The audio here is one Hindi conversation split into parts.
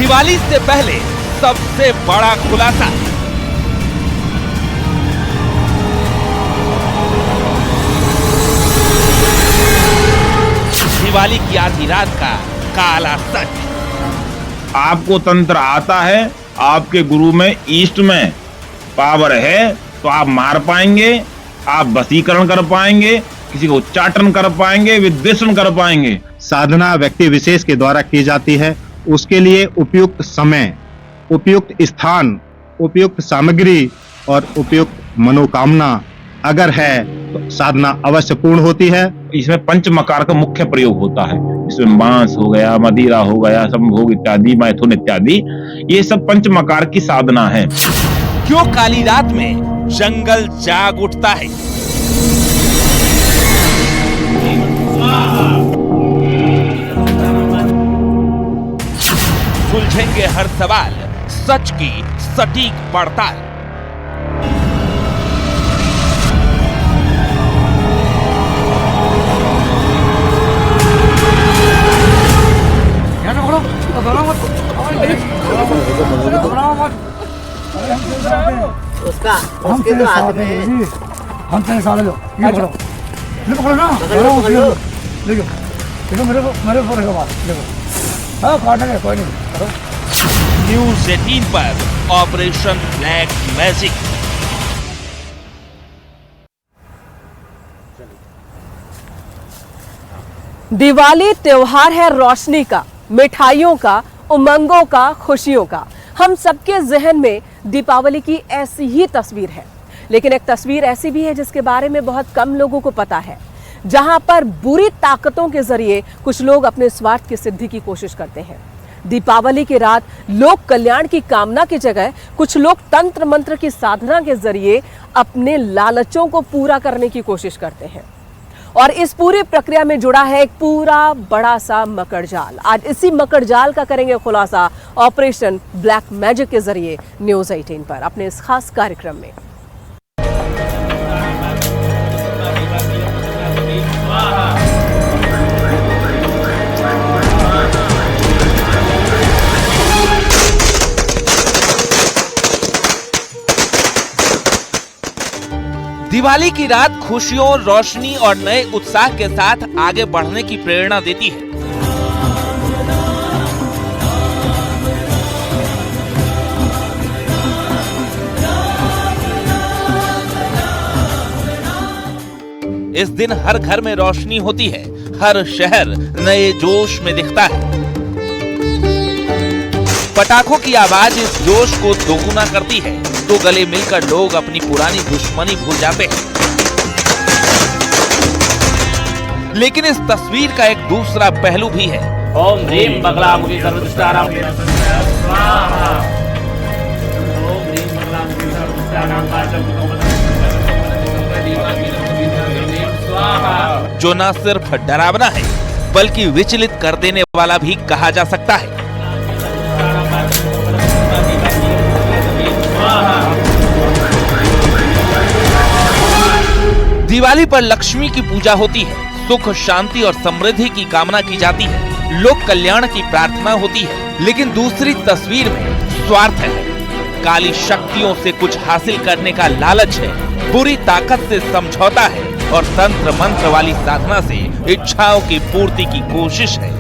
दिवाली से पहले सबसे बड़ा खुलासा। दिवाली की आधी रात का काला सच। आपको तंत्र आता है, आपके गुरु में ईस्ट में पावर है, तो आप मार पाएंगे, आप वशीकरण कर पाएंगे, किसी को उच्चाटन कर पाएंगे, विद्वेषण कर पाएंगे। साधना व्यक्ति विशेष के द्वारा की जाती है। उसके लिए उपयुक्त समय, उपयुक्त स्थान, उपयुक्त सामग्री और उपयुक्त मनोकामना अगर है तो साधना अवश्य पूर्ण होती है। इसमें पंचमकार का मुख्य प्रयोग होता है। इसमें मांस हो गया, मदिरा हो गया, संभोग इत्यादि, मैथुन इत्यादि, ये सब पंचमकार की साधना है। क्यों काली रात में जंगल जाग उठता है? सुलझेंगे हर सवाल, सच की सटीक पड़ताल। उसके तो हाथ में हम तेरे साले लो, ये पकड़ो, ये पकड़ो ना, देखो मेरे फोन का बात देखो, हाँ काटने का कोई नहीं करो। न्यूज़ 18 पर ऑपरेशन ब्लैक मैजिक। दिवाली त्योहार है रोशनी का, मिठाइयों का, उमंगों का, खुशियों का। हम सबके जहन में दीपावली की ऐसी ही तस्वीर है, लेकिन एक तस्वीर ऐसी भी है जिसके बारे में बहुत कम लोगों को पता है, जहां पर बुरी ताकतों के जरिए कुछ लोग अपने स्वार्थ की सिद्धि की कोशिश करते हैं। दीपावली की रात लोक कल्याण की कामना की जगह कुछ लोग तंत्र मंत्र की साधना के जरिए अपने लालचों को पूरा करने की कोशिश करते हैं, और इस पूरी प्रक्रिया में जुड़ा है एक पूरा बड़ा सा मकड़ जाल। आज इसी मकड़ जाल का करेंगे खुलासा ऑपरेशन ब्लैक मैजिक के जरिए न्यूज़ 18 पर अपने इस खास कार्यक्रम में। दिवाली की रात खुशियों, रोशनी और नए उत्साह के साथ आगे बढ़ने की प्रेरणा देती है। इस दिन हर घर में रोशनी होती है, हर शहर नए जोश में दिखता है। पटाखों की आवाज इस जोश को दोगुना करती है, तो गले मिलकर लोग अपनी पुरानी दुश्मनी भूल जाते हैं। लेकिन इस तस्वीर का एक दूसरा पहलू भी है। ओम ह्रीम बगलामुखी सर्वदुष्टानां स्वाहा। ओम ह्रीम बगलामुखी सर्वदुष्टानां स्वाहा। जो न सिर्फ डरावना है बल्कि विचलित कर देने वाला भी कहा जा सकता है। दिवाली पर लक्ष्मी की पूजा होती है, सुख, शांति और समृद्धि की कामना की जाती है, लोक कल्याण की प्रार्थना होती है। लेकिन दूसरी तस्वीर में स्वार्थ है, काली शक्तियों से कुछ हासिल करने का लालच है, बुरी ताकत से समझौता है और तंत्र मंत्र वाली साधना से इच्छाओं की पूर्ति की कोशिश है।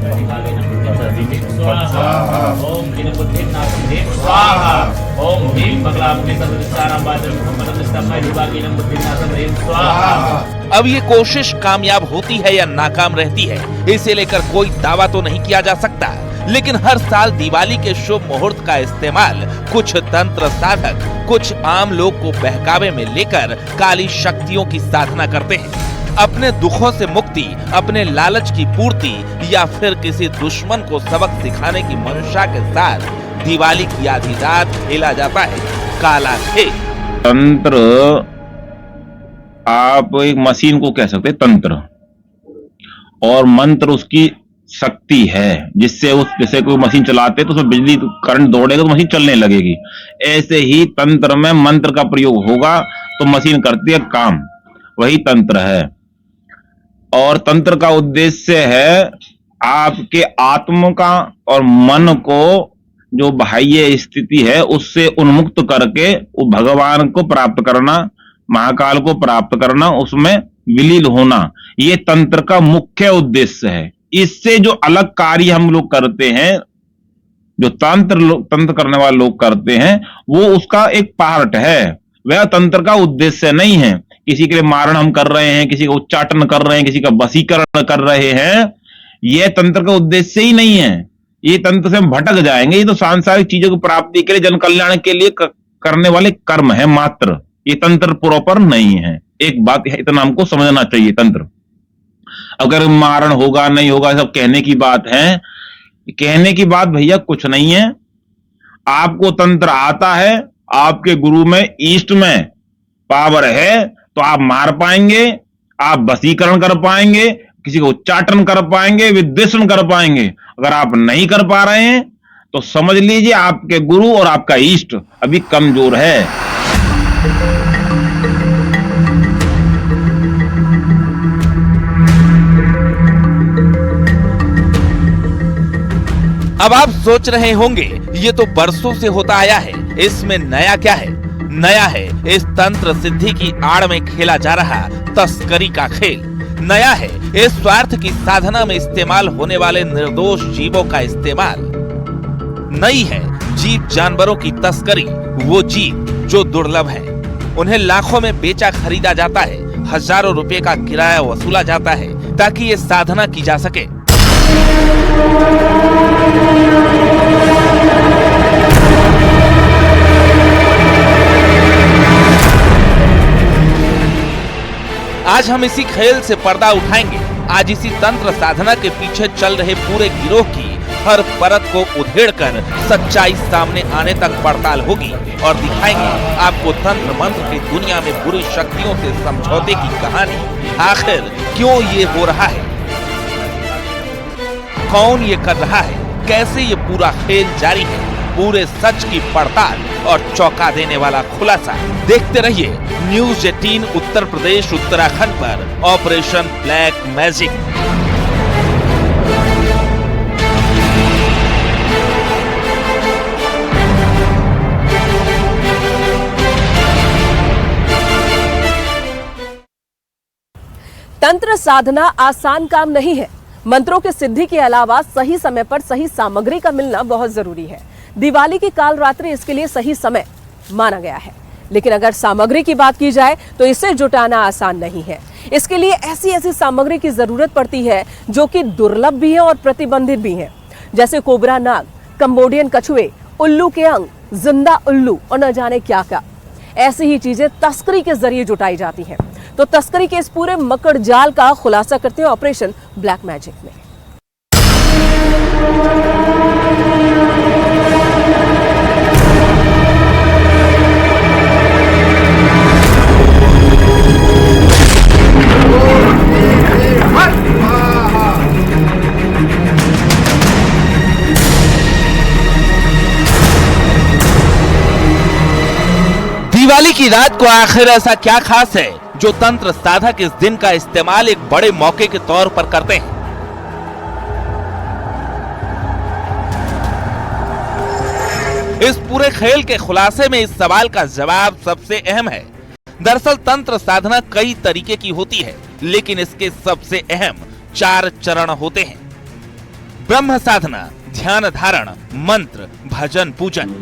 अब ये कोशिश कामयाब होती है या नाकाम रहती है, इसे लेकर कोई दावा तो नहीं किया जा सकता। लेकिन हर साल दिवाली के शुभ मुहूर्त का इस्तेमाल कुछ तंत्र साधक कुछ आम लोग को बहकावे में लेकर काली शक्तियों की साधना करते हैं। अपने दुखों से मुक्ति, अपने लालच की पूर्ति या फिर किसी दुश्मन को सबक सिखाने की मंशा के साथ दिवाली की आधी रात खेला जाता है काला खेल। तंत्र, आप एक मशीन को कह सकते हैं तंत्र, और मंत्र उसकी शक्ति है, जिससे उस जैसे कोई मशीन चलाते तो उसमें बिजली करंट दौड़ेगा तो मशीन चलने लगेगी। ऐसे ही तंत्र में मंत्र का प्रयोग होगा तो मशीन करती है काम, वही तंत्र है। और तंत्र का उद्देश्य है आपके आत्म का और मन को जो बाह्य स्थिति है उससे उन्मुक्त करके वो भगवान को प्राप्त करना, महाकाल को प्राप्त करना, उसमें विलीन होना, ये तंत्र का मुख्य उद्देश्य है। इससे जो अलग कार्य हम लोग करते हैं, जो तंत्र करने वाले लोग करते हैं, वो उसका एक पार्ट है, वह तंत्र का उद्देश्य नहीं है। किसी के लिए मारण हम कर रहे हैं, किसी का उच्चाटन कर रहे हैं, किसी का वशीकरण कर रहे हैं, यह तंत्र का उद्देश्य ही नहीं है। ये तंत्र से हम भटक जाएंगे। ये तो सांसारिक चीजों की प्राप्ति के लिए, जन कल्याण के लिए करने वाले कर्म है मात्र, ये तंत्र प्रॉपर नहीं है। एक बात है, इतना हमको समझना चाहिए। तंत्र अगर मारण होगा नहीं होगा सब कहने की बात है, कहने की बात भैया कुछ नहीं है। आपको तंत्र आता है, आपके गुरु में, ईष्ट में पावर है, तो आप मार पाएंगे, आप वशीकरण कर पाएंगे, किसी को उच्चाटन कर पाएंगे, विद्वेषण कर पाएंगे। अगर आप नहीं कर पा रहे हैं तो समझ लीजिए आपके गुरु और आपका ईष्ट अभी कमजोर है। अब आप सोच रहे होंगे ये तो बरसों से होता आया है, इसमें नया क्या है? नया है इस तंत्र सिद्धि की आड़ में खेला जा रहा तस्करी का खेल। नया है इस स्वार्थ की साधना में इस्तेमाल होने वाले निर्दोष जीवों का इस्तेमाल। नई है जीव जानवरों की तस्करी, वो जीव जो दुर्लभ हैं। उन्हें लाखों में बेचा खरीदा जाता है, हजारों रुपए का किराया वसूला जाता है ताकि ये साधना की जा सके। आज हम इसी खेल से पर्दा उठाएंगे। आज इसी तंत्र साधना के पीछे चल रहे पूरे गिरोह की हर परत को उधेड़कर सच्चाई सामने आने तक पड़ताल होगी और दिखाएंगे आपको तंत्र मंत्र की दुनिया में बुरी शक्तियों से समझौते की कहानी। आखिर क्यों ये हो रहा है, कौन ये कर रहा है, कैसे ये पूरा खेल जारी है, पूरे सच की पड़ताल और चौंका देने वाला खुलासा। देखते रहिए न्यूज़ 18 उत्तर प्रदेश उत्तराखंड पर ऑपरेशन ब्लैक मैजिक। तंत्र साधना आसान काम नहीं है। मंत्रों की सिद्धि के अलावा सही समय पर सही सामग्री का मिलना बहुत जरूरी है। दिवाली की काल रात्रि इसके लिए सही समय माना गया है, लेकिन अगर सामग्री की बात की जाए तो इसे जुटाना आसान नहीं है। इसके लिए ऐसी ऐसी सामग्री की जरूरत पड़ती है जो कि दुर्लभ भी है और प्रतिबंधित भी है, जैसे कोबरा नाग, कंबोडियन कछुए, उल्लू के अंग, जिंदा उल्लू और न जाने क्या क्या। ऐसी ही चीजें तस्करी के जरिए जुटाई जाती हैं। तो तस्करी के इस पूरे मकड़ जाल का खुलासा करते हैं ऑपरेशन ब्लैक मैजिक में। दिवाली की रात को आखिर ऐसा क्या खास है जो तंत्र साधक इस दिन का इस्तेमाल एक बड़े मौके के तौर पर करते हैं? इस पूरे खेल के खुलासे में इस सवाल का जवाब सबसे अहम है। दरअसल तंत्र साधना कई तरीके की होती है, लेकिन इसके सबसे अहम 4 चरण होते हैं। ब्रह्म साधना, ध्यान धारण, मंत्र, भजन, पूजन।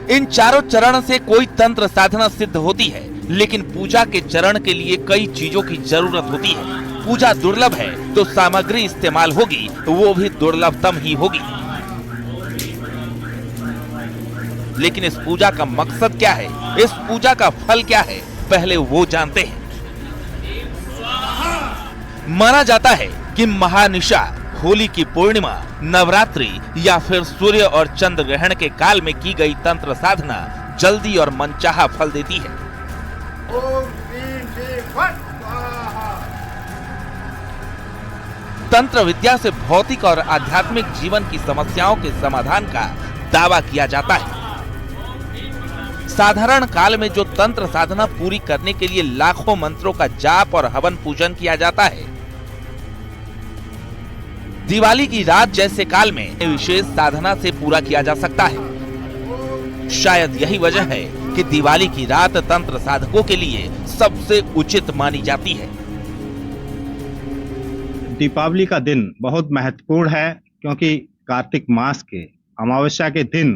इन चारों चरण से कोई तंत्र साधना सिद्ध होती है, लेकिन पूजा के चरण के लिए कई चीजों की जरूरत होती है। पूजा दुर्लभ है तो सामग्री इस्तेमाल होगी, वो भी दुर्लभतम ही होगी। लेकिन इस पूजा का मकसद क्या है, इस पूजा का फल क्या है, पहले वो जानते हैं। माना जाता है कि महानिशा, होली की पूर्णिमा, नवरात्रि या फिर सूर्य और चंद्र ग्रहण के काल में की गई तंत्र साधना जल्दी और मनचाहा फल देती है। तंत्र विद्या से भौतिक और आध्यात्मिक जीवन की समस्याओं के समाधान का दावा किया जाता है। साधारण काल में जो तंत्र साधना पूरी करने के लिए लाखों मंत्रों का जाप और हवन पूजन किया जाता है, दिवाली की रात जैसे काल में विशेष साधना से पूरा किया जा सकता है। शायद यही वजह है कि दिवाली की रात तंत्र साधकों के लिए सबसे उचित मानी जाती है। दीपावली का दिन बहुत महत्वपूर्ण है क्योंकि कार्तिक मास के अमावस्या के दिन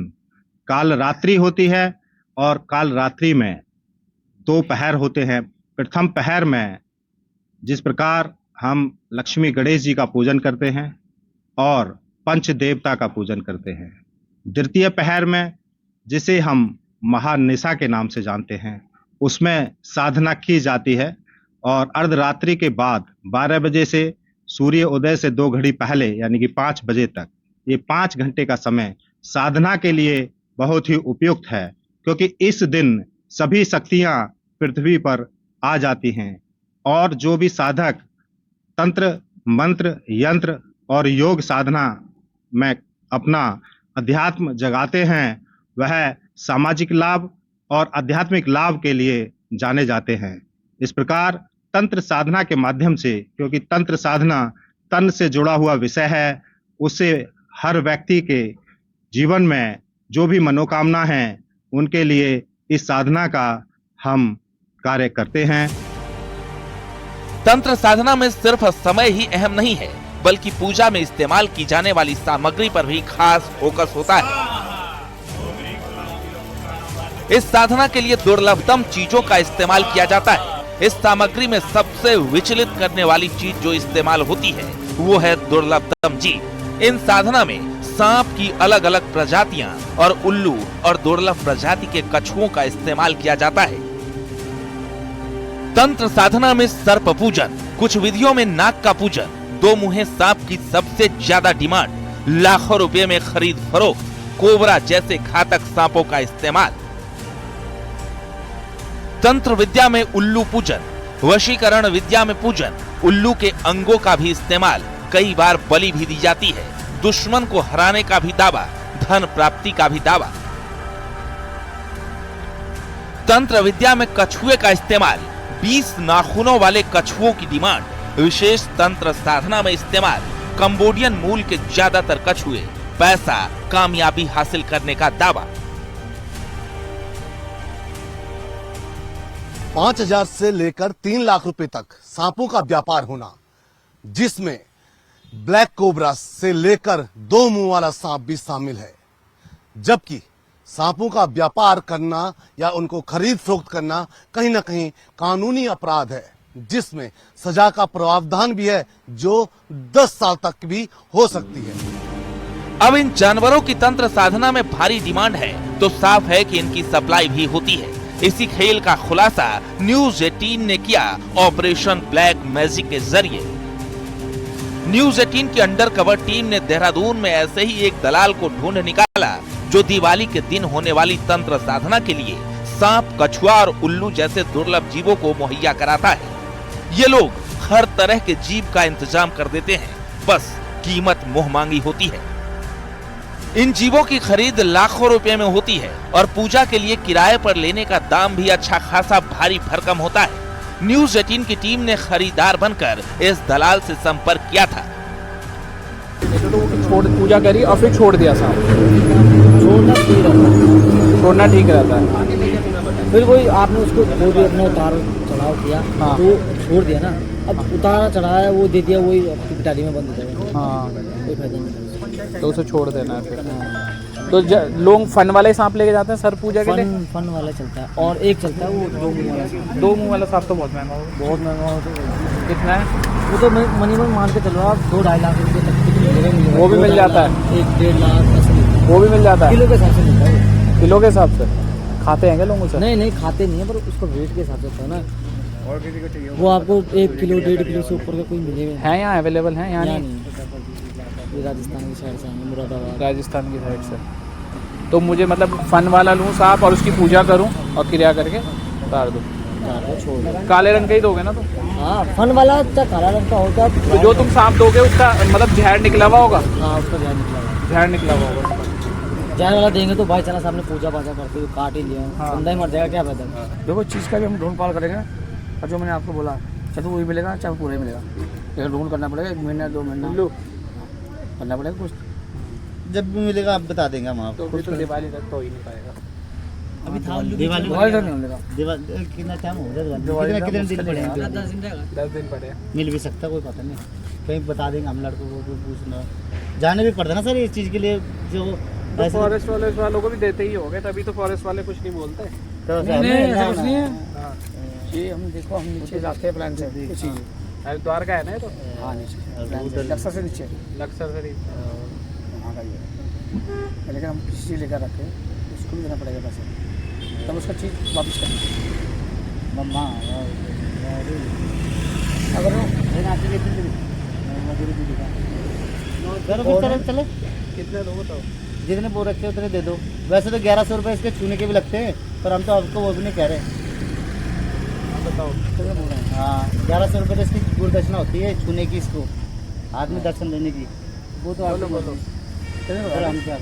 काल रात्रि होती है और काल रात्रि में 2 पहर होते हैं। प्रथम पहर में जिस प्रकार हम लक्ष्मी गणेश जी का पूजन करते हैं और पंच देवता का पूजन करते हैं, द्वितीय पहर में जिसे हम महानिशा के नाम से जानते हैं, उसमें साधना की जाती है और अर्धरात्रि के बाद 12 बजे से सूर्य उदय से 2 घड़ी पहले यानी कि 5 बजे तक, ये 5 घंटे का समय साधना के लिए बहुत ही उपयुक्त है क्योंकि इस दिन सभी शक्तियां पृथ्वी पर आ जाती हैं और जो भी साधक तंत्र, मंत्र, यंत्र और योग साधना में अपना अध्यात्म जगाते हैं वह सामाजिक लाभ और आध्यात्मिक लाभ के लिए जाने जाते हैं। इस प्रकार तंत्र साधना के माध्यम से, क्योंकि तंत्र साधना तन से जुड़ा हुआ विषय है, उससे हर व्यक्ति के जीवन में जो भी मनोकामना है उनके लिए इस साधना का हम कार्य करते हैं। तंत्र साधना में सिर्फ समय ही अहम नहीं है बल्कि पूजा में इस्तेमाल की जाने वाली सामग्री पर भी खास फोकस होता है। इस साधना के लिए दुर्लभतम चीजों का इस्तेमाल किया जाता है। इस सामग्री में सबसे विचलित करने वाली चीज जो इस्तेमाल होती है वो है दुर्लभतम जीव। इन साधना में सांप की अलग अलग प्रजातियां और उल्लू और दुर्लभ प्रजाति के कछुओं का इस्तेमाल किया जाता है। तंत्र साधना में सर्प पूजन, कुछ विधियों में नाग का पूजन, 2 मुंहे सांप की सबसे ज्यादा डिमांड, लाखों रुपए में खरीद फरोख्त, कोबरा जैसे घातक सांपों का इस्तेमाल। तंत्र विद्या में उल्लू पूजन, वशीकरण विद्या में पूजन, उल्लू के अंगों का भी इस्तेमाल, कई बार बलि भी दी जाती है। दुश्मन को हराने का भी दावा, धन प्राप्ति का भी दावा। तंत्र विद्या में कछुए का इस्तेमाल, 20 नाखूनों वाले कछुओं की डिमांड। विशेष तंत्र साधना में इस्तेमाल, कंबोडियन मूल के ज्यादातर कछुए, पैसा, कामयाबी हासिल करने का दावा। 5,000 से लेकर 3 लाख रुपए तक सांपों का व्यापार होना, जिसमें ब्लैक कोबरा से लेकर 2 मुंह वाला सांप भी शामिल है। जबकि सांपों का व्यापार करना या उनको खरीद फरोख्त करना कहीं ना कहीं कानूनी अपराध है, जिसमें सजा का प्रावधान भी है जो 10 साल तक भी हो सकती है। अब इन जानवरों की तंत्र साधना में भारी डिमांड है तो साफ है कि इनकी सप्लाई भी होती है। इसी खेल का खुलासा न्यूज 18 ने किया ऑपरेशन ब्लैक मैजिक के जरिए। न्यूज 18 की अंडर कवर टीम ने देहरादून में ऐसे ही एक दलाल को ढूंढ निकाला जो दिवाली के दिन होने वाली तंत्र साधना के लिए सांप, कछुआ और उल्लू जैसे दुर्लभ जीवों को मुहैया कराता है। ये लोग हर तरह के जीव का इंतजाम कर देते हैं, बस कीमत मुंह मांगी होती है। इन जीवों की खरीद लाखों रुपए में होती है और पूजा के लिए किराए पर लेने का दाम भी अच्छा खासा भारी भरकम होता है। न्यूज 18 की टीम ने खरीदार बनकर इस दलाल से संपर्क किया था। पूजा करी और फिर छोड़ दिया सांप। छोड़ना ठीक रहता है। फिर कोई आपने उसको जो भी अपना उतार चढ़ाव किया, हाँ। तो छोड़ दिया ना, अब उतारा चढ़ाया वो दे दिया, वही आपकी पिटारी में बंद हो जाएगा। हाँ, कोई फायदा नहीं। तो उसे छोड़ देना है फिर। तो लोग फन वाले सांप लेके जाते हैं सर पूजा के लिए। फन वाला चलता है और एक चलता है वो 2 मुंह वाला सांप। 2 मुंह वाला सांप तो बहुत महंगा हो, बहुत महंगा हो। कितना है वो तो मिनिमम मान के चलो आप 2-2.5 लाख रुपए तक मिलेगा। वो भी मिल जाता है? 1-1.5 लाख ऐसे मिलता है। वो भी मिल जाता है किलो के हिसाब से मिलता है। किलो के हिसाब से खाते हैं क्या लोग उसे? नहीं खाते नहीं है, पर उसको वेट के हिसाब से होता है ना। और किसी को चाहिए वो आपको 1 किलो 1.5 किलो से ऊपर का कोई मिलेगा है यहाँ अवेलेबल है? यहाँ नहीं, ये राजस्थान की साइड से है, मुरादाबाद राजस्थान की साइड से। तो मुझे मतलब फन वाला लूँ सांप और उसकी पूजा करूँ और क्रिया करके उतार दूँ। छोड़ काले रंग का ही दोगे ना तुम? हाँ, फन वाला तो काला रंग का होता है। तो जो तुम सांप दोगे उसका मतलब जहर निकला हुआ होगा? हाँ, उसका जहर निकला हुआ। जहर निकला हुआ होगा। जहर वाला देंगे तो भाई चला साहब ने पूजा पाजा करते हुए काट ही लिया, हाँ। बंदा ही मर जाएगा, क्या फायदा। देखो चीज़ का भी हम ढूंढ पाल करेंगे और जो मैंने आपको बोला चाहे तो वही मिलेगा चाहे पूरा ही मिलेगा, लेकिन ढूंढ करना पड़ेगा 1 महीना 2 महीना। करना पड़ेगा कुछ। जब भी मिलेगा आप बता देंगे हम आपको। तो भी तो दिवाली तक तो ही नहीं पाएगा। अभी दिवाली तक नहीं मिलेगा। दिवाली कितना टाइम हो गया? कितने दिन पड़ेगा? 10 दिन पड़े। मिल भी सकता, कोई पता नहीं, कहीं बता देंगे हम लड़कों को पूछना। जाने भी पड़ता ना सर इस चीज़ के लिए, जो तो फॉरेस्ट वालों को भी देते ही होंगे, तभी तो फॉरेस्ट वाले कुछ नहीं बोलते। तो नहीं है ये हम देखो, हम नीचे जाते हैं प्लान से कुछ ही। हरिद्वार का है ना ये तो? हाँ नीचे लक्सर से नीचे, लक्सर से वहाँ का ही है। लेकिन हम किसी चीज़ लेकर रखे उसको भी देना पड़ेगा पैसे, तब उसका चीज़ वापस करेंगे। मम्मा अगर चले कितने लोग बताओ? जितने वो रखे उतने दे दो। वैसे तो 1100 रुपये इसके छूने के भी लगते हैं, पर हम तो आपको वो भी नहीं कह रहे। बताओ कितने बोल रहे हैं? हाँ 1100 रुपये तो इसकी गुरुदक्षिणा होती है छूने की, इसको आदमी दर्शन लेने की। वो तो आपको बोलो सर, हम क्या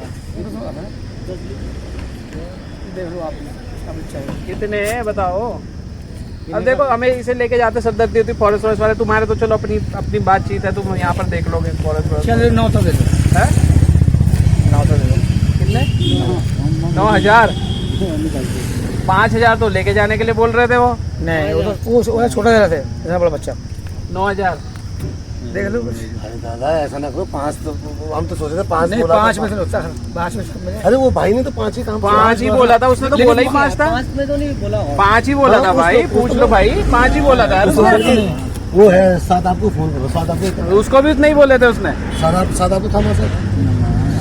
देख लो आप चाहिए कितने हैं बताओ। अब देखो हमें इसे लेके जाते सरदर्दी होती फॉरेस्ट वाले, तुम्हारे तो चलो अपनी बातचीत है, तुम यहाँ पर देख लोगे फॉरेस्ट। चलिए 900 दे दो। 900 दे दो। कितने? 9000। 5000 तो लेके जाने के लिए बोल रहे थे वो। नहीं वो छोटा दे रहे थे, इतना बड़ा बच्चा। 9000 देख लो। अरे दादा ऐसा ना करो, 5 तो हम तो सोच रहे थे 5 नहीं, 5 में से होता है, 5 में से। अरे वो भाई ने तो 5 ही काम 5 ही बोला था उसने, तो बोला ही 5 था। 5 में तो नहीं बोला, 5 ही बोला था भाई, पूछ लो भाई, 5 ही बोला था। वो है साथ आपको फोन करो, साथ आपको उसको भी नहीं बोले थे उसने। साथ आपको था सर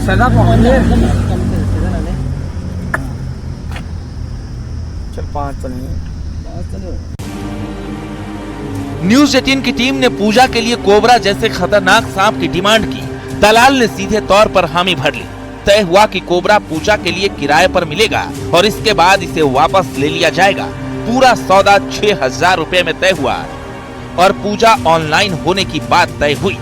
सदा चल 5 तो नहीं। न्यूज 18 की टीम ने पूजा के लिए कोबरा जैसे खतरनाक सांप की डिमांड की। दलाल ने सीधे तौर पर हामी भर ली। तय हुआ कि कोबरा पूजा के लिए किराए पर मिलेगा और इसके बाद इसे वापस ले लिया जाएगा। पूरा सौदा 6000 रुपए में तय हुआ और पूजा ऑनलाइन होने की बात तय हुई।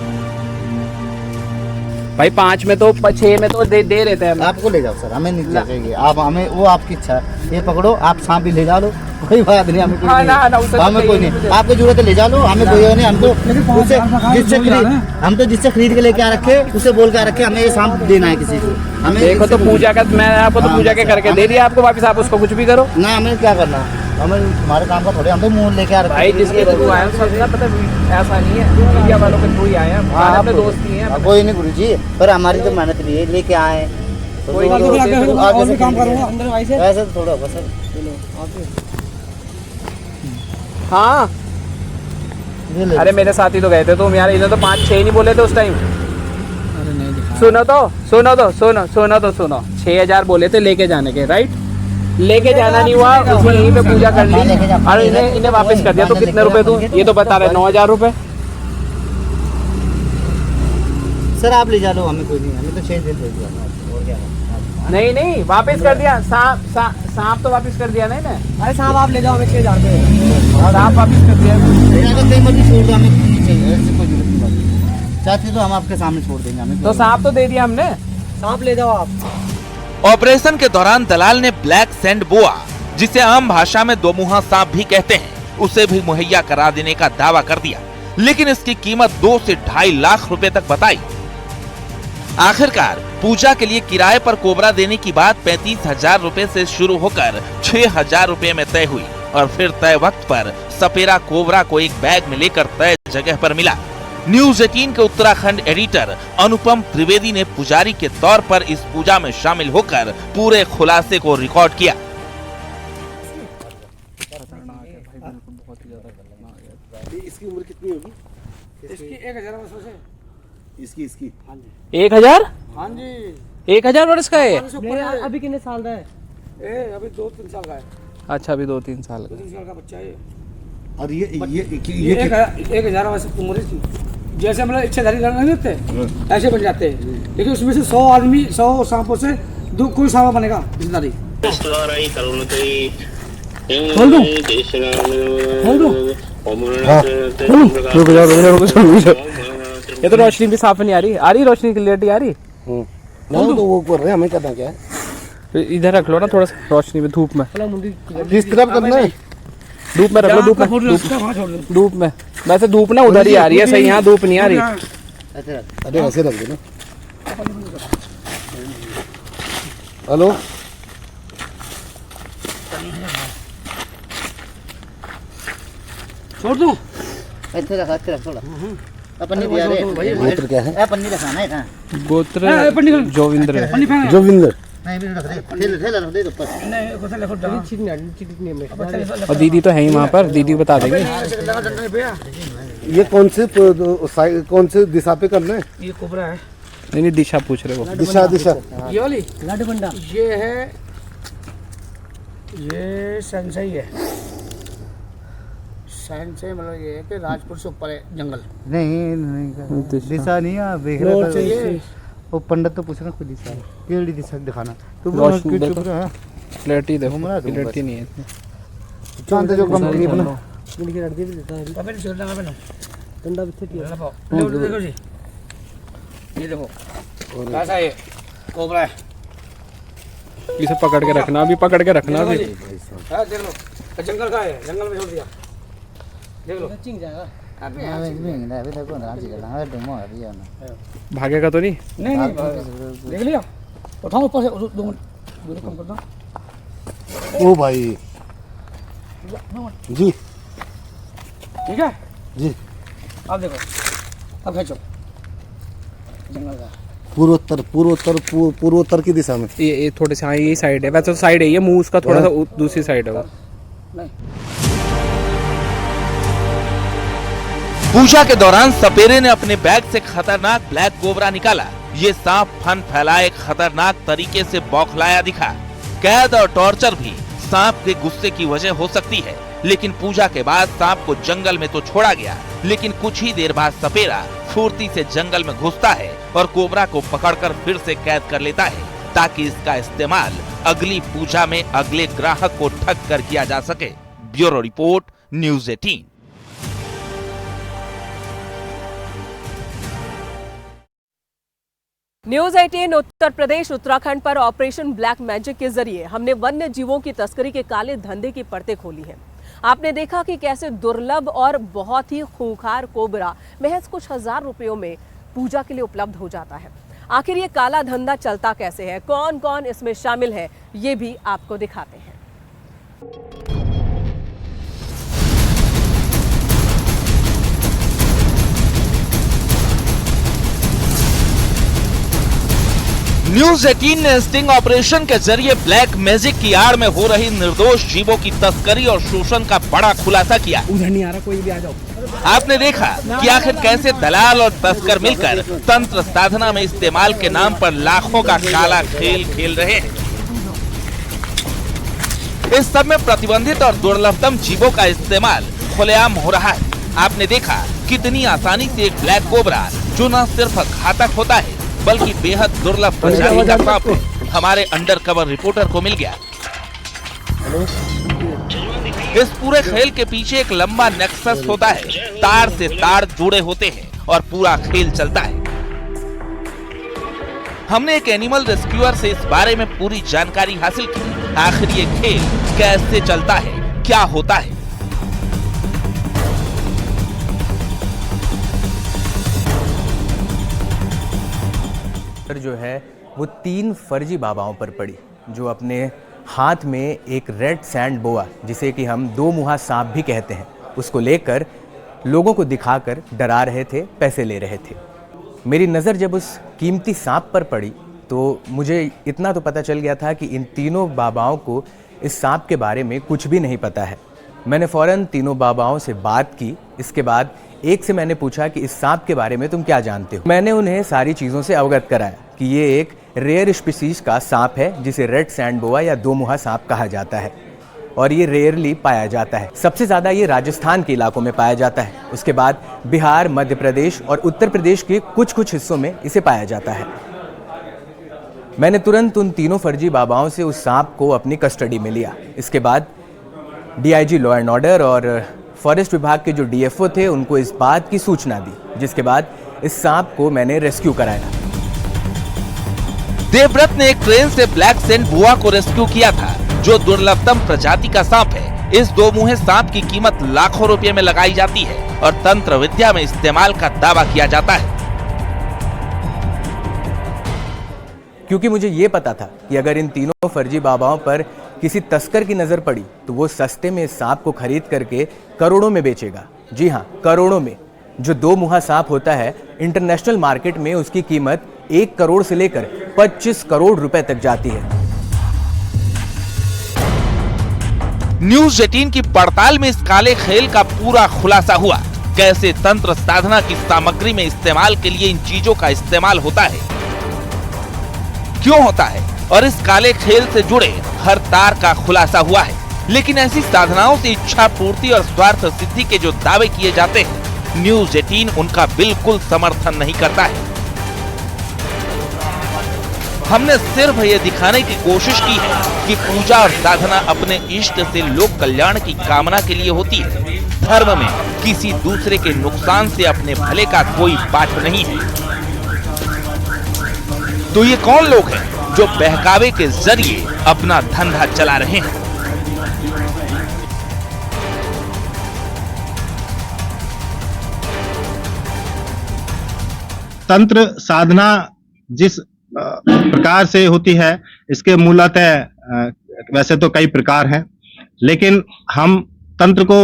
भाई 5 में तो 6 में तो दे लेते हैं। आपको ले जाओ सर, हमें नहीं चाहिए। आप हमें, वो आपकी इच्छा है। ये पकड़ो, आप सांप भी ले जा लो, कोई बात नहीं, हमें कोई हाँ, नहीं, ना, हमें कोई नहीं। आपको जरूरत है ले जा लो, हमें कोई नहीं। हम तो जिससे खरीद के लेके आ रखे उसे बोल के आ रखे, हमें ये सांप देना है किसी को। हमें देखो तो पूजा का, मैं आपको तो पूजा के करके दे दिया आपको वापस, आप उसको कुछ भी करो ना। हमें क्या करना, हमें हमारे काम का थोड़े, हम तो मुंह लेके आ रखे। भाई जिसके थ्रू आए हैं पता ऐसा नहीं है, मीडिया वालों के थ्रू ही आए हैं, अपने दोस्त ही हैं। कोई नहीं गुरु जी, पर हमारी तो मेहनत भी है, लेके आए कोई और काम करूँगा अंदर भाई से। ऐसे थोड़ा होगा सर। हाँ अरे मेरे साथी तो गए थे तुम यार, इन्हें तो 5-6 नहीं बोले थे उस टाइम। सुनो 6000 बोले थे लेके जाने के, राइट? लेके जाना नहीं हुआ, उसमें यहीं पे पूजा कर ली और इन्हें वापस कर दिया। तो कितने रुपए दूं? ये तो बता रहे 9000 रुपए। सर आप ले जा लो, हमें कोई नहीं, हमें तो 6 दिन दे दिया और क्या। नहीं वापस कर दिया। सांप तो वापस कर दिया नहीं मैं। अरे सांप आप ले जाओ, हमें 6000 रुपये। और आप वापस कर दिया। अगर कहीं मर्जी छोड़ दो, हमें नहीं चाहिए, ऐसी कोई जरूरत नहीं। चाहती तो हम आपके सामने छोड़ देंगे, हमें तो सांप तो दे दिया हमने। सांप ले जाओ आप। ऑपरेशन के दौरान दलाल ने ब्लैक सैंड बोआ, जिसे आम भाषा में दोमुहा सांप भी कहते हैं, उसे भी मुहैया करा देने का दावा कर दिया, लेकिन इसकी कीमत 2 से 2.5 लाख रुपए तक बताई। आखिरकार पूजा के लिए किराए पर कोबरा देने की बात 35,000 रुपए से शुरू होकर 6,000 रुपए में तय हुई और फिर तय वक्त पर सपेरा कोबरा को एक बैग में लेकर तय जगह पर मिला। न्यूज 18 के उत्तराखंड एडिटर अनुपम त्रिवेदी ने पुजारी के तौर पर इस पूजा में शामिल होकर पूरे खुलासे को रिकॉर्ड किया। इसकी उम्र कितनी होगी? इसकी 1000 वर्ष से। इसकी 1000? हाँ जी 1000 वर्ष का है? अभी कितने साल का है? अभी 2-3 साल का है। अच्छा अभी 2-3 साल का। 2-3 साल का बच्चा है। और ये 1000 वर्ष की उम्र इसकी। जैसे मतलब इच्छाधारी नहीं होते ऐसे बन जाते हैं, लेकिन उसमें से 100 आदमी 100 सांपों से कोई सांप बनेगा इच्छाधारी। ये तो रोशनी भी साफ नहीं आ रही रोशनी क्लियरिटी आ रही। तो वो कर रहे हैं, हमें करना क्या है? इधर रख लो ना थोड़ा सा रोशनी में, धूप में। किस तरफ करना है? धूप में रख लो, धूप में। वैसे धूप ना उधर ही आ रही है, सही यहाँ धूप नहीं आ रही। अरे ऐसे रख दो ना। हेलो छोड़ दूं अच्छे रखा थोड़ा अपन नहीं दिया रे गोत्र क्या है? पन्नी रखाना है कहाँ गोत्र पन्नी जोविंद्र पन्नी फेंक जोविंदर। नहीं भी रख दे ठेला रख दे ऊपर नहीं को से लिखो डाल और दीदी तो है ही वहाँ पर, दीदी बता देंगे। ये कौन से दिशा पे करना है? ये कोबरा है। नहीं दिशा पूछ रहे हो। दिशा ये वाली लाड बंडा ये है, ये सनसई है। सनसई मतलब ये है कि राजपुर से ऊपर है जंगल। नहीं दिशा नहीं है देख रहा था वो पंडित तो पूछ रहा खुद दिशा केड़ी दिशा दिखाना तू रोशनी चुप देखो। रहा क्लैरिटी देखो, घूमना दूं क्लैरिटी बस। नहीं है। चांद जो कम नहीं बना मिल के रख दे भी देता है अब इन छोड़ना पे ना डंडा बिछे किया देखो जी, ये देखो कैसा है कोबरा है। इसे पकड़ के रखना, अभी पकड़ के रखना अभी। हाँ देख लो, जंगल का है, जंगल में छोड़ दिया, देख लो। चिंग जाएगा अभी देखो आराम से करना है डुमो अभी आना भागेगा तो नहीं? नहीं देख लिया, उठाओ ऊपर से 2 मिनट दूरी कम कर दो। ओ भाई जी ठीक है जी। अब देखो, अब खींचो जंगल का। पूर्वोत्तर की दिशा में। ये थोड़े से, हाँ यही साइड है वैसे तो, साइड है ये, मुंह उसका थोड़ा सा दूसरी साइड है वो। पूजा के दौरान सपेरे ने अपने बैग से खतरनाक ब्लैक कोबरा निकाला। ये सांप फन फैलाए खतरनाक तरीके से बौखलाया दिखा। कैद और टॉर्चर भी सांप के गुस्से की वजह हो सकती है, लेकिन पूजा के बाद सांप को जंगल में तो छोड़ा गया, लेकिन कुछ ही देर बाद सपेरा फुर्ती से जंगल में घुसता है और कोबरा को पकड़कर फिर से कैद कर लेता है, ताकि इसका इस्तेमाल अगली पूजा में अगले ग्राहक को ठग कर किया जा सके। Bureau report, news 18। News 18 Uttar Pradesh Uttarakhand पर ऑपरेशन ब्लैक मैजिक के जरिए हमने वन्य जीवों की तस्करी के काले धंधे की परतें खोली हैं। आपने देखा कि कैसे दुर्लभ और बहुत ही खूंखार कोबरा महज कुछ हजार रुपयों में पूजा के लिए उपलब्ध हो जाता है। आखिर ये काला धंधा चलता कैसे है, कौन कौन इसमें शामिल है, ये भी आपको दिखाते हैं। न्यूज़ 18 ने स्टिंग ऑपरेशन के जरिए ब्लैक मैजिक की आड़ में हो रही निर्दोष जीवों की तस्करी और शोषण का बड़ा खुलासा किया। उधर नहीं आ रहा, कोई भी आ जाओ। आपने देखा कि आखिर कैसे दलाल और तस्कर मिलकर तंत्र साधना में इस्तेमाल के नाम पर लाखों का काला खेल खेल रहे हैं। इस सब में प्रतिबंधित और दुर्लभतम जीवों का इस्तेमाल खुलेआम हो रहा है। आपने देखा कितनी आसानी से एक ब्लैक कोबरा, जो न सिर्फ घातक होता है बल्कि बेहद दुर्लभ प्रजाति का सांप हमारे अंडरकवर रिपोर्टर को मिल गया। इस पूरे खेल के पीछे एक लंबा नेक्सस होता है, तार से तार जुड़े होते हैं और पूरा खेल चलता है। हमने एक एनिमल रेस्क्यूअर से इस बारे में पूरी जानकारी हासिल की। आखिर ये खेल कैसे चलता है, क्या होता है। जो है वो 3 फर्जी बाबाओं पर पड़ी, जो अपने हाथ में एक रेड सैंड बोआ, जिसे कि हम 2 मुहा सांप भी कहते हैं, उसको लेकर लोगों को दिखाकर डरा रहे थे, पैसे ले रहे थे। मेरी नज़र जब उस कीमती सांप पर पड़ी तो मुझे इतना तो पता चल गया था कि इन तीनों बाबाओं को इस सांप के बारे में कुछ भी नहीं पता है। मैंने फ़ौरन तीनों बाबाओं से बात की। इसके बाद एक से मैंने पूछा कि इस सांप के बारे में तुम क्या जानते हो। मैंने उन्हें सारी चीज़ों से अवगत कराया कि ये एक रेयर स्पीसीज का सांप है, जिसे रेड सैंड बोआ या 2 मुहा सांप कहा जाता है, और ये रेयरली पाया जाता है। सबसे ज़्यादा ये राजस्थान के इलाकों में पाया जाता है। उसके बाद बिहार, मध्य प्रदेश और उत्तर प्रदेश के कुछ हिस्सों में इसे पाया जाता है। मैंने तुरंत उन तीनों फर्जी बाबाओं से उस सांप को अपनी कस्टडी में लिया। इसके बाद DIG लॉ एंड ऑर्डर और फॉरेस्ट विभाग के जो DFO थे, उनको इस बात की सूचना दी, जिसके बाद इस सांप को मैंने रेस्क्यू कराया। देवव्रत ने एक ट्रेन से ब्लैक सैंड बोआ को रेस्क्यू किया था, जो दुर्लभतम प्रजाति का सांप है। इस 2 मुहे सांप की कीमत लाखों रुपए में लगाई जाती है और तंत्र विद्या में इस्तेमाल का दावा किया जाता है। क्योंकि मुझे ये पता था कि अगर इन तीनों फर्जी बाबाओं पर किसी तस्कर की नज़र पड़ी तो वो सस्ते में इस सांप को खरीद करके करोड़ों में बेचेगा। जी हाँ, करोड़ों में। जो 2 मुहा सांप होता है, इंटरनेशनल मार्केट में उसकी कीमत 1 करोड़ से लेकर 25 करोड़ रुपए तक जाती है। न्यूज 18 की पड़ताल में इस काले खेल का पूरा खुलासा हुआ। कैसे तंत्र साधना की सामग्री में इस्तेमाल के लिए इन चीजों का इस्तेमाल होता है, क्यों होता है, और इस काले खेल से जुड़े हर तार का खुलासा हुआ है। लेकिन ऐसी साधनाओं से इच्छा पूर्ति और स्वार्थ सिद्धि के जो दावे किए जाते हैं, न्यूज 18 उनका बिल्कुल समर्थन नहीं करता है। हमने सिर्फ ये दिखाने की कोशिश की है कि पूजा और साधना अपने इष्ट से लोक कल्याण की कामना के लिए होती है। धर्म में किसी दूसरे के नुकसान से अपने भले का कोई पाठ नहीं है। तो ये कौन लोग हैं जो बहकावे के जरिए अपना धंधा चला रहे हैं? तंत्र साधना जिस प्रकार से होती है, इसके मूलतः वैसे तो कई प्रकार हैं, लेकिन हम तंत्र को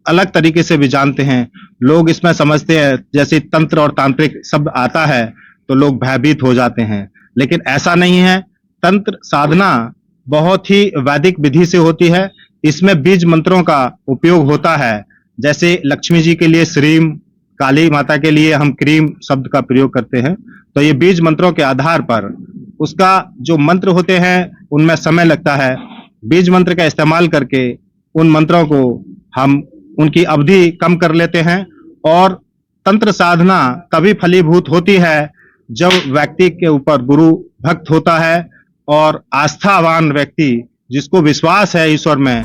अलग तरीके से भी जानते हैं। लोग इसमें समझते हैं, जैसे तंत्र और तांत्रिक शब्द आता है तो लोग भयभीत हो जाते हैं, लेकिन ऐसा नहीं है। तंत्र साधना बहुत ही वैदिक विधि से होती है। इसमें बीज मंत्रों का उपयोग होता है। जैसे लक्ष्मी जी के लिए श्रीम, काली माता के लिए हम क्रीम शब्द का प्रयोग करते हैं। तो ये बीज मंत्रों के आधार पर उसका जो मंत्र होते हैं उनमें समय लगता है। बीज मंत्र का इस्तेमाल करके उन मंत्रों को हम उनकी अवधि कम कर लेते हैं। और तंत्र साधना तभी फलीभूत होती है जब व्यक्ति के ऊपर गुरु भक्त होता है और आस्थावान व्यक्ति, जिसको विश्वास है ईश्वर में,